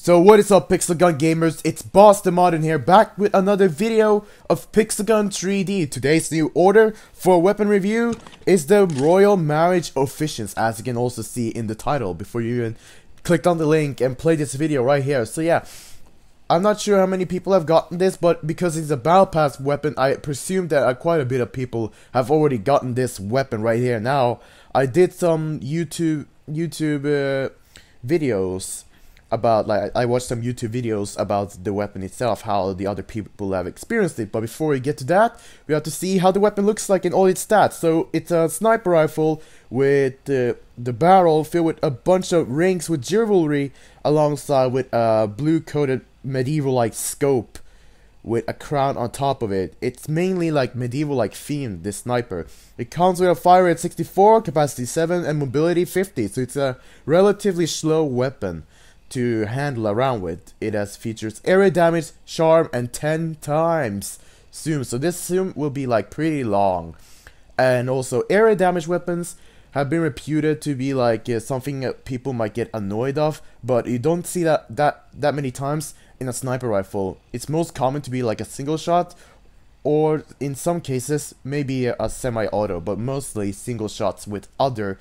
So what is up, Pixel Gun gamers? It's Boss the Modern here, back with another video of Pixel Gun 3D. Today's new order for weapon review is the Royal Marriage Officiant, as you can also see in the title before you even clicked on the link and play this video right here. So yeah, I'm not sure how many people have gotten this, but because it's a battle pass weapon, I presume that quite a bit of people have already gotten this weapon right here. Now, I did some YouTube videos about, like, I watched some YouTube videos about the weapon itself, how the other people have experienced it. But before we get to that, we have to see how the weapon looks like in all its stats. So it's a sniper rifle with the barrel filled with a bunch of rings with jewelry, alongside with a blue coated medieval-like scope with a crown on top of it. It's mainly like medieval-like themed, this sniper. It comes with a fire rate 64, capacity 7, and mobility 50. So it's a relatively slow weapon to handle around with. It has features area damage, charm, and 10 times zoom. So this zoom will be like pretty long. And also area damage weapons have been reputed to be like something that people might get annoyed of, but you don't see that many times in a sniper rifle. It's most common to be like a single shot, or in some cases maybe a semi-auto, but mostly single shots with other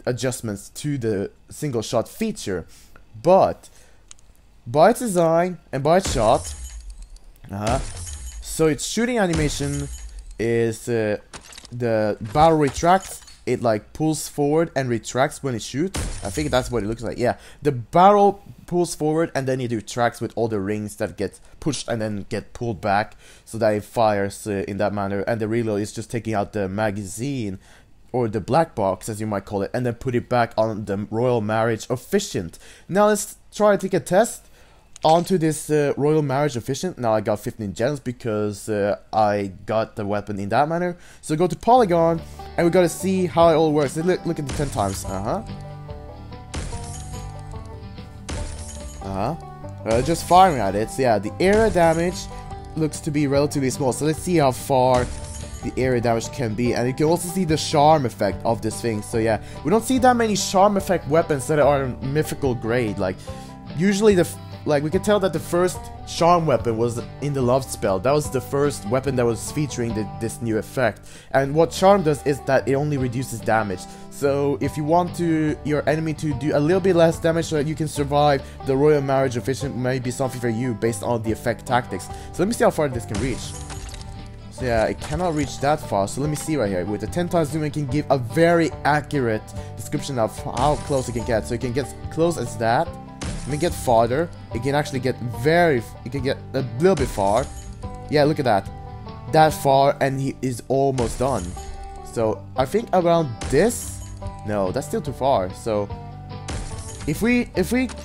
adjustments to the single shot feature. But by its design and by its shot, so its shooting animation is the barrel retracts. It like pulls forward and retracts when it shoots. I think that's what it looks like. Yeah, the barrel pulls forward and then it retracts with all the rings that get pushed and then get pulled back, so that it fires in that manner. And the reload is just taking out the magazine, or the black box as you might call it, and then put it back on the Royal Marriage Officiant. Now let's try to take a test onto this Royal Marriage Officiant. Now I got 15 gems because I got the weapon in that manner. So go to Polygon and we gotta see how it all works. Look at the 10 times. Just firing at it. So yeah, the area damage looks to be relatively small. So let's see how far the area damage can be, and you can also see the charm effect of this thing. So yeah, we don't see that many charm effect weapons that are mythical grade. Like usually we can tell that the first charm weapon was in the love spell. That was the first weapon that was featuring this new effect. And what charm does is that it only reduces damage. So if you want your enemy to do a little bit less damage so that you can survive, the Royal Marriage Officiant may be something for you based on the effect tactics. So let me see how far this can reach. So yeah, it cannot reach that far, so let me see right here. With the 10 times zoom, it can give a very accurate description of how close it can get. So it can get close as that, it can get farther, it can actually get it can get a little bit far. Yeah, look at that far, and he is almost done. So I think around this, no, that's still too far. So if we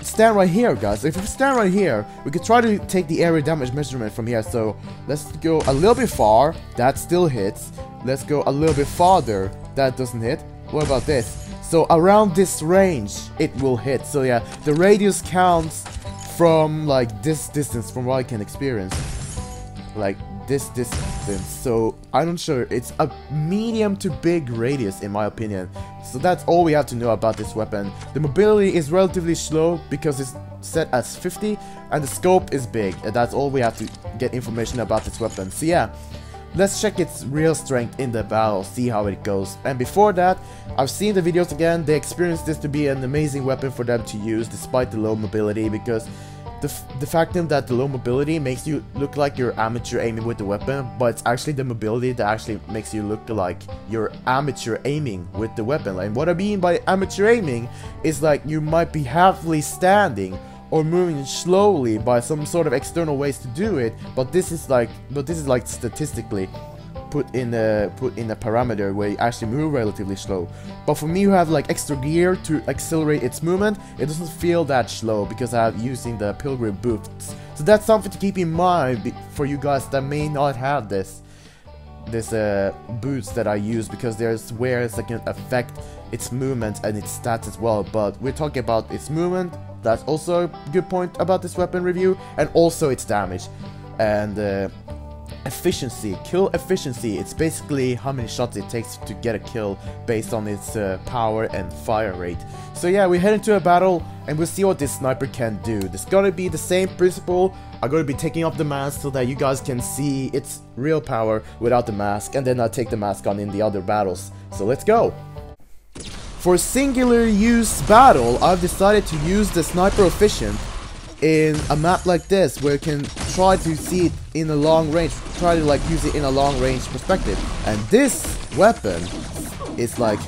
stand right here, guys, if we stand right here, we could try to take the area damage measurement from here. So let's go a little bit far, that still hits. Let's go a little bit farther, that doesn't hit. What about this? So around this range, it will hit. So yeah, the radius counts from like this distance, from what I can experience. Like this distance. So I'm not sure, it's a medium to big radius in my opinion. So that's all we have to know about this weapon. The mobility is relatively slow because it's set as 50, and the scope is big, and that's all we have to get information about this weapon. So yeah, let's check its real strength in the battle, see how it goes. And before that, I've seen the videos again. They experienced this to be an amazing weapon for them to use despite the low mobility, because the fact that the low mobility makes you look like you're amateur aiming with the weapon, but it's actually the mobility that actually makes you look like you're amateur aiming with the weapon. Like, what I mean by amateur aiming is like you might be halfly standing or moving slowly by some sort of external ways to do it, but this is like statistically put in a parameter where you actually move relatively slow. But for me, who have like extra gear to accelerate its movement, it doesn't feel that slow because I'm using the pilgrim boots. So that's something to keep in mind for you guys that may not have this boots that I use, because there's wares that can affect its movement and its stats as well. But we're talking about its movement. That's also a good point about this weapon review, and also its damage. And efficiency, kill efficiency. It's basically how many shots it takes to get a kill based on its power and fire rate. So yeah, we head into a battle and we'll see what this sniper can do. There's gonna be the same principle. I'm gonna be taking off the mask so that you guys can see its real power without the mask, and then I'll take the mask on in the other battles. So let's go. For singular use battle, I've decided to use the Sniper Officiant in a map like this, where you can try to see it in a long range, try to like use it in a long range perspective. And this weapon is like,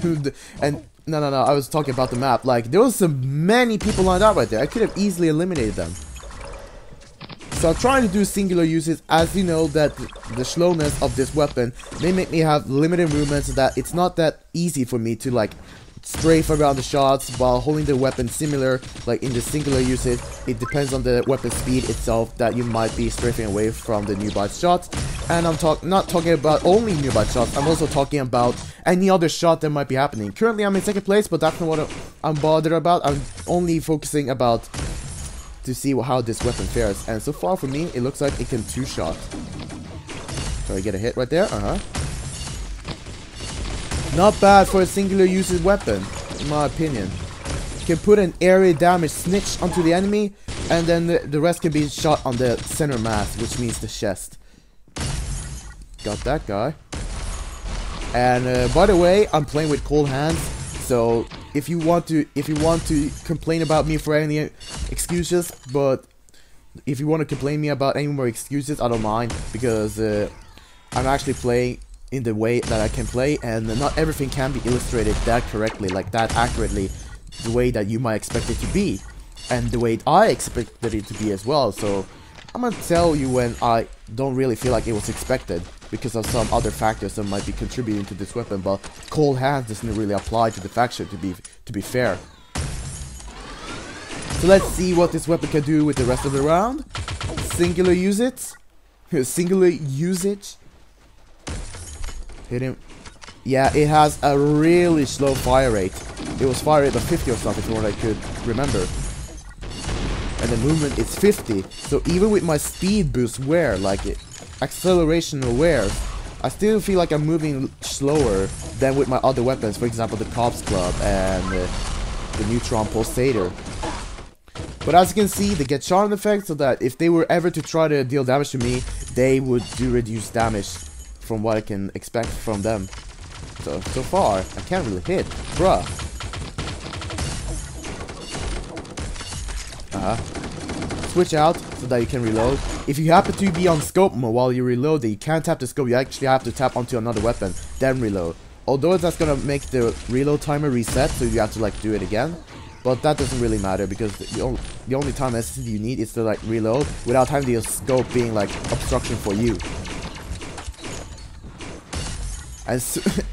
and no, I was talking about the map. Like, there was so many people lined up right there. I could have easily eliminated them. So I'm trying to do singular uses, as you know that the slowness of this weapon may make me have limited movements, so that it's not that easy for me to like strafe around the shots while holding the weapon similar like in the singular usage. It depends on the weapon speed itself that you might be strafing away from the nearby shots. And I'm not talking about only nearby shots, I'm also talking about any other shot that might be happening. Currently I'm in second place, but that's not what I'm bothered about. I'm only focusing about to see how this weapon fares, and so far for me it looks like it can two-shot. So I get a hit right there, Not bad for a singular usage weapon, in my opinion. You can put an area damage snitch onto the enemy, and then the rest can be shot on the center mass, which means the chest. Got that guy. And by the way, I'm playing with cold hands, so if you want to complain about me for any excuses, but if you want to complain me about any more excuses, I don't mind, because I'm actually playing in the way that I can play, and not everything can be illustrated that correctly, like that accurately, the way that you might expect it to be, and the way I expected it to be as well. So I'm gonna tell you when I don't really feel like it was expected, because of some other factors that might be contributing to this weapon, but cold hands doesn't really apply to the faction, to be fair. So let's see what this weapon can do with the rest of the round. Singular usage. Singular usage. Hit him. Yeah, it has a really slow fire rate. It was fire rate of 50 or something from what I could remember. And the movement is 50. So even with my speed boost wear, like acceleration wear, I still feel like I'm moving slower than with my other weapons. For example, the Cops Club and the Neutron Pulsator. But as you can see, they get charm effect, so that if they were ever to try to deal damage to me, they would do reduced damage from what I can expect from them. So far, I can't really hit. Bruh. Switch out so that you can reload. If you happen to be on scope mode while you reload, you can't tap the scope, you actually have to tap onto another weapon, then reload. Although that's gonna make the reload timer reset, so you have to like do it again. But that doesn't really matter, because the only time necessity you need is to like reload without having the scope being like obstruction for you.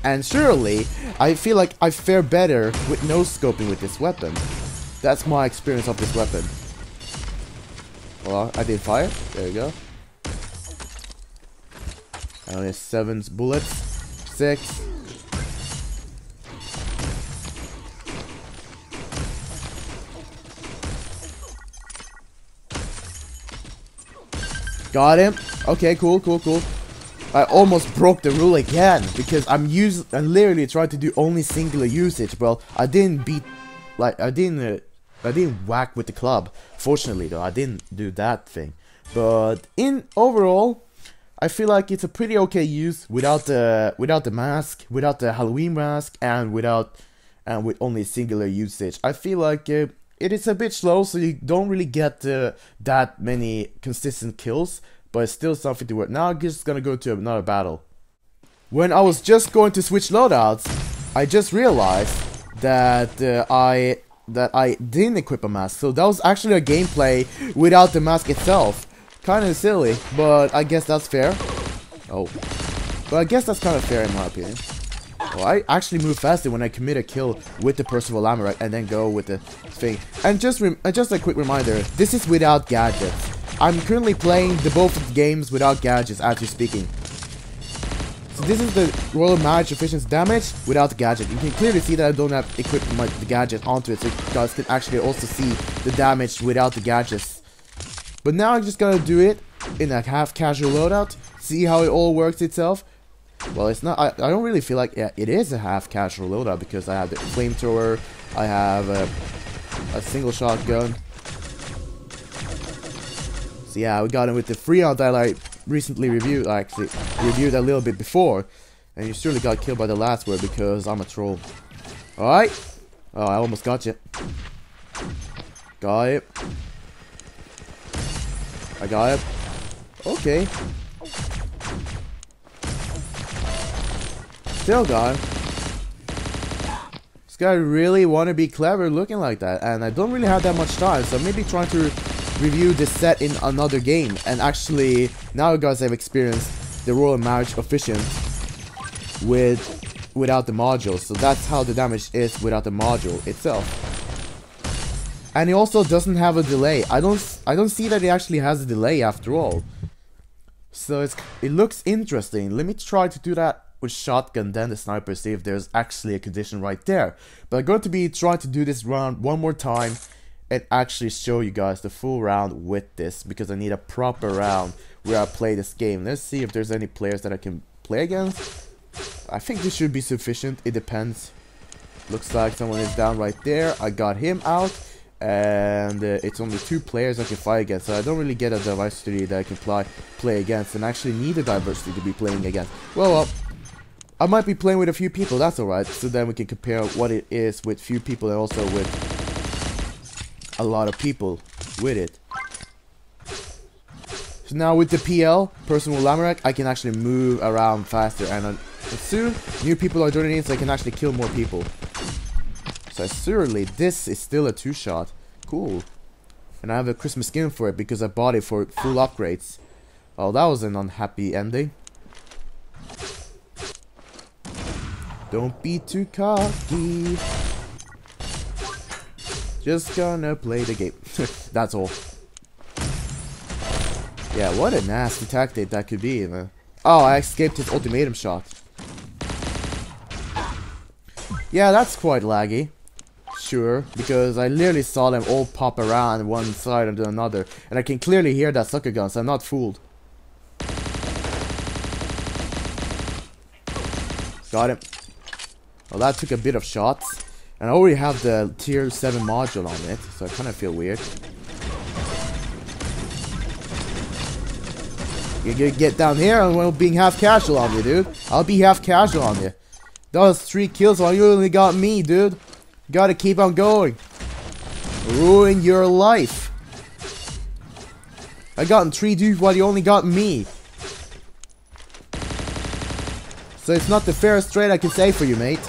And surely, I feel like I fare better with no scoping with this weapon. That's my experience of this weapon. Well, I did fire. There you go. I only have 7 bullets. 6. Got him. Okay, cool. I almost broke the rule again, because I literally tried to do only singular usage. Well, I didn't beat, like, I didn't whack with the club. Fortunately, though, I didn't do that thing. But in overall, I feel like it's a pretty okay use without the mask, without the Halloween mask, and with only singular usage. I feel like it is a bit slow, so you don't really get that many consistent kills. But it's still something to work. Now I'm just gonna go to another battle. When I was just going to switch loadouts, I just realized that I didn't equip a mask. So that was actually a gameplay without the mask itself. Kinda silly, but I guess that's fair. Oh. But I guess that's kind of fair in my opinion. Well, I actually move faster when I commit a kill with the Percival Amorite and then go with the thing. And just a quick reminder, this is without gadgets. I'm currently playing both games without gadgets as you're speaking. So this is the Royal Marriage Officiant's damage without the gadget. You can clearly see that I don't have equipped the gadget onto it, so you guys can actually also see the damage without the gadgets. But now I'm just gonna do it in a half casual loadout See how it all works itself? Well, it's not. I don't really feel like it is a half casual loadout because I have the flamethrower, I have a single shotgun. So yeah, we got him with the Freon that I recently reviewed. I actually reviewed a little bit before, and you surely got killed by the last word because I'm a troll. All right. Oh, I almost got you. Got it. I got it. Okay. Still got him. This guy really want to be clever looking like that, and I don't really have that much time, so maybe trying to review this set in another game. And actually, now you guys have experienced the Royal Marriage Officiant without the module, so that's how the damage is without the module itself. And he also doesn't have a delay. I don't see that he actually has a delay after all. So it looks interesting. Let me try to do that with shotgun, then the sniper, see if there's actually a condition right there. But I'm going to be trying to do this round one more time and actually show you guys the full round with this, because I need a proper round where I play this game. Let's see if there's any players that I can play against. I think this should be sufficient. It depends. Looks like someone is down right there. I got him out. And it's only 2 players I can fight against, so I don't really get a diversity that I can play against, and actually need a diversity to be playing against. Well, I might be playing with a few people, that's alright, so then we can compare what it is with few people and also with a lot of people with it. So now with the PL, Personal Lamarek, I can actually move around faster, and soon new people are joining in, so I can actually kill more people. So surely this is still a 2-shot. Cool. And I have a Christmas skin for it because I bought it for full upgrades. Oh, that was an unhappy ending. Don't be too cocky. Just gonna play the game. That's all. Yeah, what a nasty tactic that could be, man. Oh, I escaped his ultimatum shot. Yeah, that's quite laggy. Sure, because I literally saw them all pop around one side and another, and I can clearly hear that sucker gun, so I'm not fooled. Got him. Well, that took a bit of shots, and I already have the tier 7 module on it, so I kind of feel weird. You get down here and we're being half casual on you, dude. I'll be half casual on you. That was 3 kills while you only got me, dude. Gotta keep on going. Ruin your life. I gotten 3 dudes while you only got me. So it's not the fairest trade I can say for you, mate.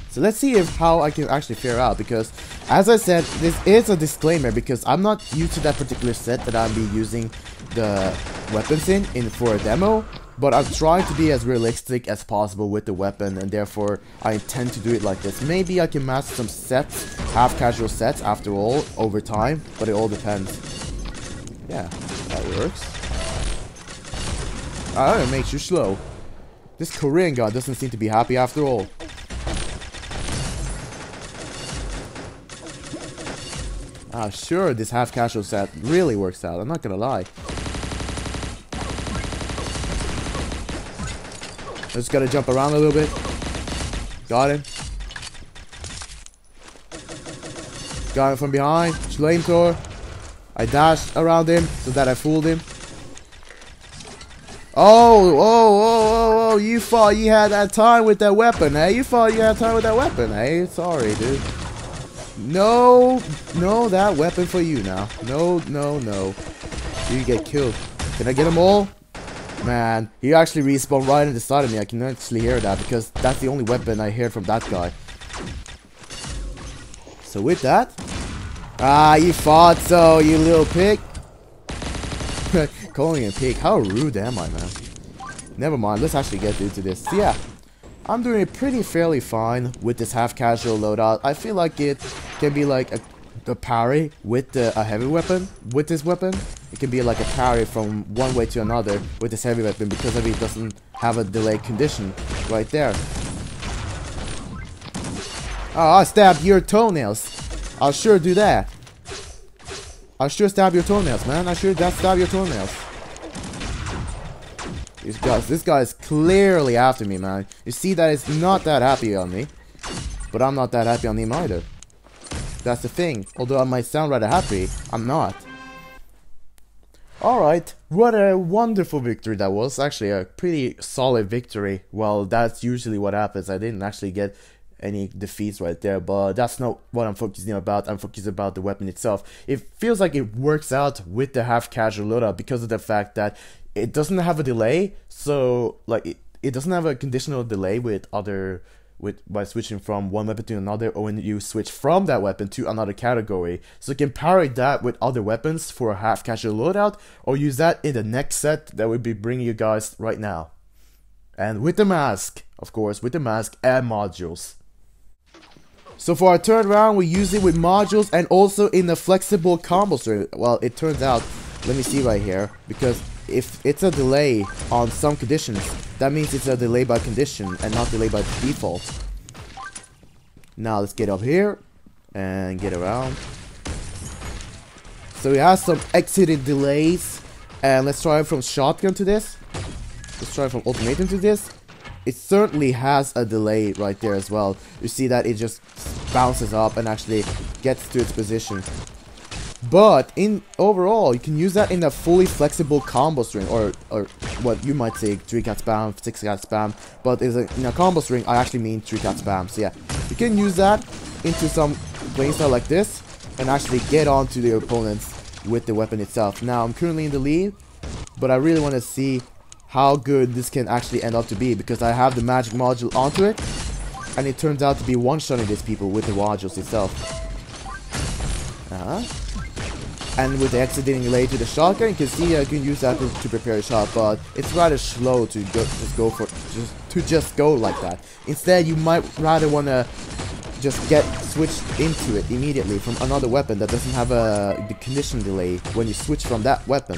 So let's see how I can actually fare out, because as I said, this is a disclaimer because I'm not used to that particular set that I'll be using the weapons in for a demo. But I'm trying to be as realistic as possible with the weapon, and therefore I intend to do it like this. Maybe I can master some sets, half casual sets after all, over time, but it all depends. Yeah, that works. Oh, it makes you slow. This Korean guy doesn't seem to be happy after all. Ah, sure, this half casual set really works out, I'm not gonna lie. Just gotta jump around a little bit. Got him. Got him from behind. Flamethrower. I dashed around him so that I fooled him. Oh, you thought you had that time with that weapon, eh? You thought you had time with that weapon, eh? Sorry, dude. No, that weapon for you now. No. You get killed. Can I get them all? Man, he actually respawned right in the side of me. I can actually hear that because that's the only weapon I hear from that guy. So with that, you thought so, you little pig. Calling him a pig, how rude am I, man? Never mind, let's actually get into this. So yeah, I'm doing it pretty fairly fine with this half casual loadout. I feel like it can be like a parry with a heavy weapon. With this weapon, it can be like a parry from one way to another with this heavy weapon because of it doesn't have a delay condition right there. Oh, I'll stab your toenails. I'll sure do that. I'll sure stab your toenails, man. I'll sure stab your toenails. This guy is clearly after me, man. You see that it's not that happy on me. But I'm not that happy on him either. That's the thing. Although I might sound rather happy, I'm not. Alright, what a wonderful victory that was. Actually, a pretty solid victory. Well, that's usually what happens. I didn't actually get any defeats right there, but that's not what I'm focusing about. I'm focused about the weapon itself. It feels like it works out with the half-casual loadout because of the fact that it doesn't have a delay. So, like, it doesn't have a conditional delay by switching from one weapon to another, or when you switch from that weapon to another category. So you can parry that with other weapons for a half-casual loadout, or use that in the next set that we'll be bringing you guys right now. And with the mask, of course, with the mask and modules. So for our third round, we use it with modules and also in the flexible combo string. Well, it turns out, let me see right here, because if it's a delay on some conditions, that means it's a delay by condition and not delay by default. Now let's get up here and get around. So we have some exited delays, and let's try it from shotgun to this. Let's try it from ultimatum to this. It certainly has a delay right there as well. You see that it just bounces up and actually gets to its position. But in overall, you can use that in a fully flexible combo string, or what you might say 3-cat spam, 6-cat spam. But in a combo string, I actually mean 3-cat spam. So yeah, you can use that into some playstyle like this and actually get onto the opponents with the weapon itself. Now I'm currently in the lead, but I really want to see how good this can actually end up to be, because I have the magic module onto it, and it turns out to be one-shotting these people with the modules itself. And with the exiting delay to the shotgun, you can see I can use that to prepare a shot, but it's rather slow to just go like that. Instead, you might rather want to just get switched into it immediately from another weapon that doesn't have the condition delay when you switch from that weapon.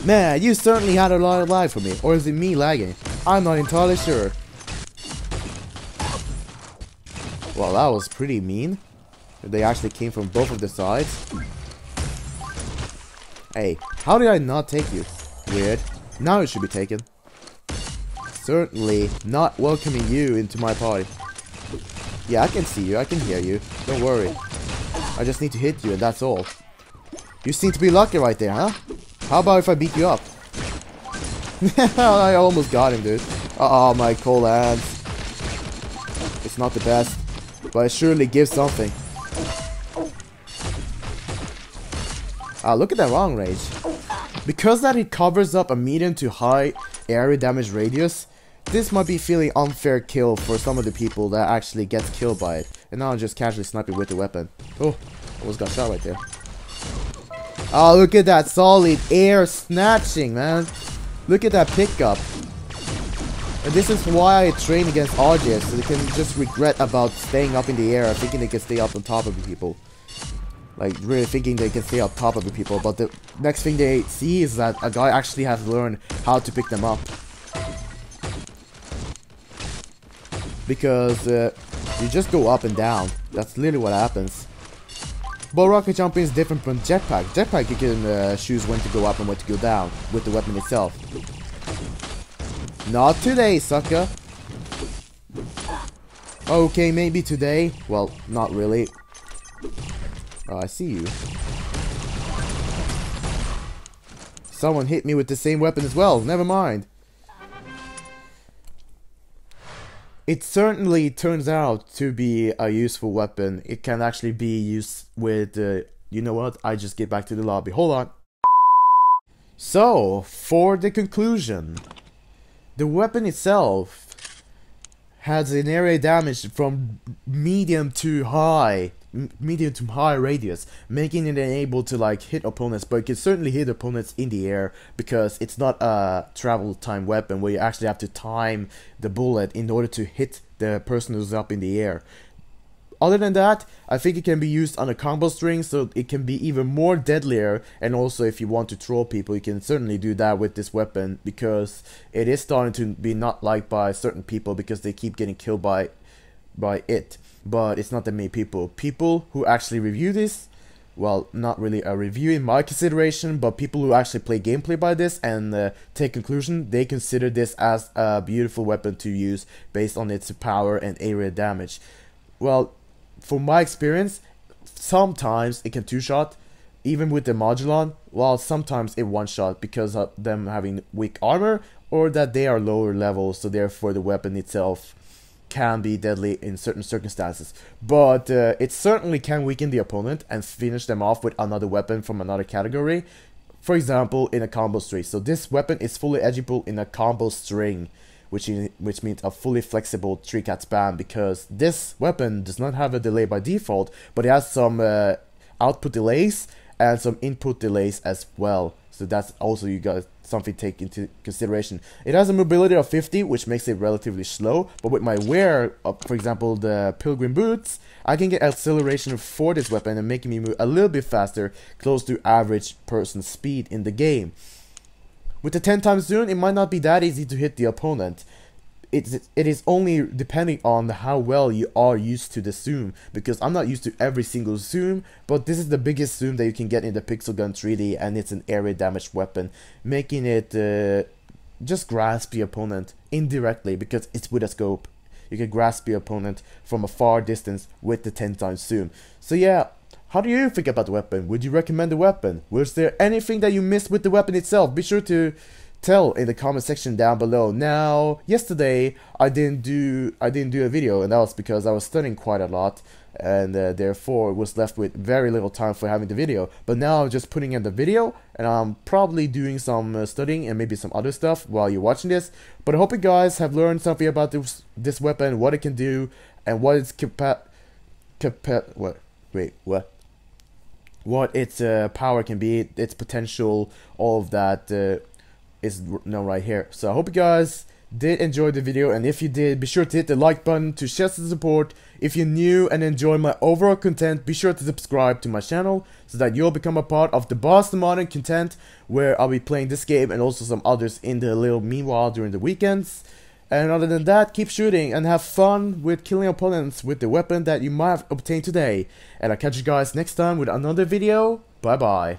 Man, you certainly had a lot of lag for me, or is it me lagging? I'm not entirely sure. Well, that was pretty mean. They actually came from both of the sides. Hey, how did I not take you? Weird. Now it should be taken. Certainly not welcoming you into my party. Yeah, I can see you, I can hear you. Don't worry. I just need to hit you and that's all. You seem to be lucky right there, huh? How about if I beat you up? I almost got him, dude. Oh, my cold hands. It's not the best, but it surely gives something. Look at that long range. Because that it covers up a medium to high area damage radius, this might be feeling unfair kill for some of the people that actually gets killed by it. And now I'm just casually sniping with the weapon. Oh, almost got shot right there. Oh, look at that solid air snatching, man. Look at that pickup. And this is why I train against RJs, so they can just regret about staying up in the air, thinking they can stay up on top of the people. Like, really thinking they can stay up top of the people, but the next thing they see is that a guy actually has learned how to pick them up. Because you just go up and down. That's literally what happens. But rocket jumping is different from jetpack. Jetpack, you can choose when to go up and when to go down with the weapon itself. Not today, sucker. Okay, maybe today. Well, not really. Oh, I see you. Someone hit me with the same weapon as well. Never mind. It certainly turns out to be a useful weapon. It can actually be used with... you know what? I just get back to the lobby. Hold on. So, for the conclusion. The weapon itself has an area damage from medium to high radius, making it able to like hit opponents, but it can certainly hit opponents in the air because it's not a travel time weapon where you actually have to time the bullet in order to hit the person who's up in the air. Other than that, I think it can be used on a combo string, so it can be even more deadlier. And also, if you want to troll people, you can certainly do that with this weapon, because it is starting to be not liked by certain people because they keep getting killed by it. But it's not that many people. People who actually review this well, not really a review in my consideration, but people who actually play gameplay by this and take conclusion, they consider this as a beautiful weapon to use based on its power and area damage. Well, from my experience, sometimes it can two-shot, even with the Modulon, while sometimes it one-shot because of them having weak armor or that they are lower level, so therefore the weapon itself can be deadly in certain circumstances. But it certainly can weaken the opponent and finish them off with another weapon from another category. For example, in a combo string. So this weapon is fully edgeable in a combo string, which means a fully flexible 3-cat spam, because this weapon does not have a delay by default, but it has some output delays and some input delays as well. So that's also, you got something to take into consideration. It has a mobility of 50, which makes it relatively slow, but with my wear of, for example, the Pilgrim boots, I can get acceleration for this weapon and making me move a little bit faster, close to average person speed in the game. With the 10 times zoom, it might not be that easy to hit the opponent. It is only depending on how well you are used to the zoom, because I'm not used to every single zoom, but this is the biggest zoom that you can get in the Pixel Gun 3D, and it's an area damage weapon, making it just grasp the opponent indirectly, because it's with a scope. You can grasp the opponent from a far distance with the 10 times zoom. So yeah, how do you think about the weapon? Would you recommend the weapon? Was there anything that you missed with the weapon itself? Be sure to tell in the comment section down below. Now, yesterday I didn't do a video, and that was because I was studying quite a lot, and therefore was left with very little time for having the video. But now I'm just putting in the video, and I'm probably doing some studying and maybe some other stuff while you're watching this. But I hope you guys have learned something about this weapon, what it can do, and what its what its power can be, its potential, all of that is known right here. So I hope you guys did enjoy the video, and if you did, be sure to hit the like button to show some support. If you're new and enjoy my overall content, be sure to subscribe to my channel so that you'll become a part of the Boston Modern content, where I'll be playing this game and also some others in the little meanwhile during the weekends. And other than that, keep shooting and have fun with killing opponents with the weapon that you might have obtained today. And I'll catch you guys next time with another video. Bye bye.